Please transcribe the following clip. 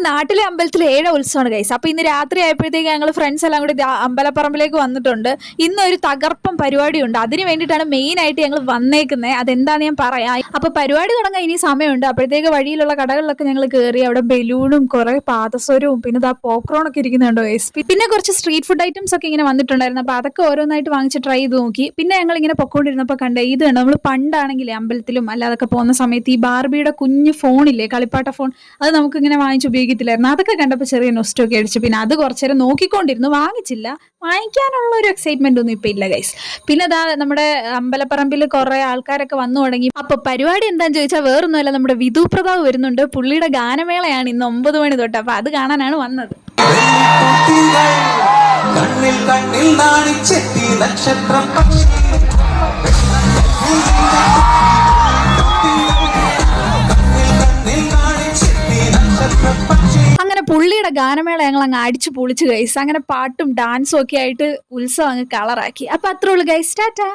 നാട്ടിലെ അമ്പലത്തിൽ ഏഴ ഉത്സവമാണ് ഗൈസ്. അപ്പൊ ഇന്ന് രാത്രി ആയപ്പോഴത്തേക്ക് ഞങ്ങൾ ഫ്രണ്ട്സ് എല്ലാം കൂടി അമ്പലപ്പറമ്പിലേക്ക് വന്നിട്ടുണ്ട്. ഇന്ന് ഒരു തകർപ്പം പരിപാടി ഉണ്ട്. അതിന് വേണ്ടിയിട്ടാണ് മെയിൻ ആയിട്ട് ഞങ്ങൾ വന്നേക്കുന്നത്. അതെന്താന്ന് ഞാൻ പറയാം. അപ്പൊ പരിപാടി തുടങ്ങാൻ ഇനി സമയമുണ്ട്. അപ്പോഴത്തേക്ക് വഴിയിലുള്ള കടകളിലൊക്കെ ഞങ്ങൾ കയറി. അവിടെ ബലൂണും കുറെ പാദസരവും പിന്നെ പോപ്കോൺ ഒക്കെ ഇരിക്കുന്നുണ്ടോ ഗൈസ്. പിന്നെ കുറച്ച് സ്ട്രീറ്റ് ഫുഡ് ഐറ്റംസ് ഒക്കെ ഇങ്ങനെ വന്നിട്ടുണ്ടായിരുന്നു. അപ്പൊ അതൊക്കെ ഓരോന്നായിട്ട് വാങ്ങിച്ച് ട്രൈ ചെയ്ത് നോക്കി. പിന്നെ ഞങ്ങൾ ഇങ്ങനെ പൊക്കോണ്ടിരുന്നപ്പോൾ കണ്ടേ ഇത് കണ്ടോ, നമ്മൾ പണ്ടാണെങ്കിലേ അമ്പലത്തിലും അല്ലാതൊക്കെ പോകുന്ന സമയത്ത് ഈ ബാർബിയുടെ കുഞ്ഞു ഫോണില്ലേ, കളിപ്പാട്ട ഫോൺ, അത് നമുക്ക് ഇങ്ങനെ വാങ്ങിച്ച് ഉപയോഗിക്കത്തില്ലായിരുന്നു. അതൊക്കെ കണ്ടപ്പോൾ ചെറിയ നൊസ്റ്റൊക്കെ അടിച്ചു. പിന്നെ അത് കുറച്ചേരം നോക്കിക്കൊണ്ടിരുന്നു, വാങ്ങിച്ചില്ല. വാങ്ങിക്കാനുള്ള ഒരു എക്സൈറ്റ്മെന്റ് ഒന്നും ഇപ്പൊ ഇല്ല ഗൈസ്. പിന്നെ അതാ നമ്മുടെ അമ്പലപ്പറമ്പിൽ കുറെ ആൾക്കാരൊക്കെ വന്നു തുടങ്ങി. അപ്പൊ പരിപാടി എന്താന്ന് ചോദിച്ചാൽ വേറൊന്നുമല്ല, നമ്മുടെ വിധു പ്രതാപ് വരുന്നുണ്ട്. പുള്ളിയുടെ ഗാനമേളയാണ് ഇന്ന് 9 മണി തൊട്ട്. അപ്പൊ അത് കാണാനാണ് വന്നത്. കണ്ണിൽ കണ്ണിൽ നാണിച്ചെത്തി നക്ഷത്രം അങ്ങനെ പുള്ളിയുടെ ഗാനമേള ഞങ്ങൾ അങ്ങ് അടിച്ചു പൊളിച്ചു ഗൈസ്. അങ്ങനെ പാട്ടും ഡാൻസും ഒക്കെ ആയിട്ട് ഉത്സവം അങ്ങ് കളറാക്കി. അപ്പൊ അത്രേ ഉള്ളൂ ഗൈസ്. ടാറ്റാ.